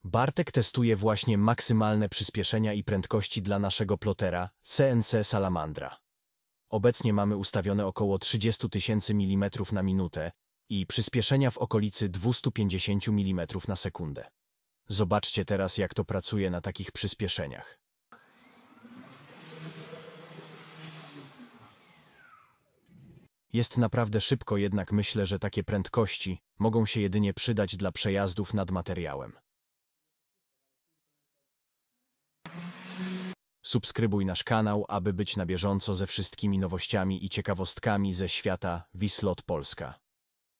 Bartek testuje właśnie maksymalne przyspieszenia i prędkości dla naszego plotera CNC Salamandra. Obecnie mamy ustawione około 30 000 mm na minutę i przyspieszenia w okolicy 250 mm na sekundę. Zobaczcie teraz, jak to pracuje na takich przyspieszeniach. Jest naprawdę szybko, jednak myślę, że takie prędkości mogą się jedynie przydać dla przejazdów nad materiałem. Subskrybuj nasz kanał, aby być na bieżąco ze wszystkimi nowościami i ciekawostkami ze świata Wislot Polska.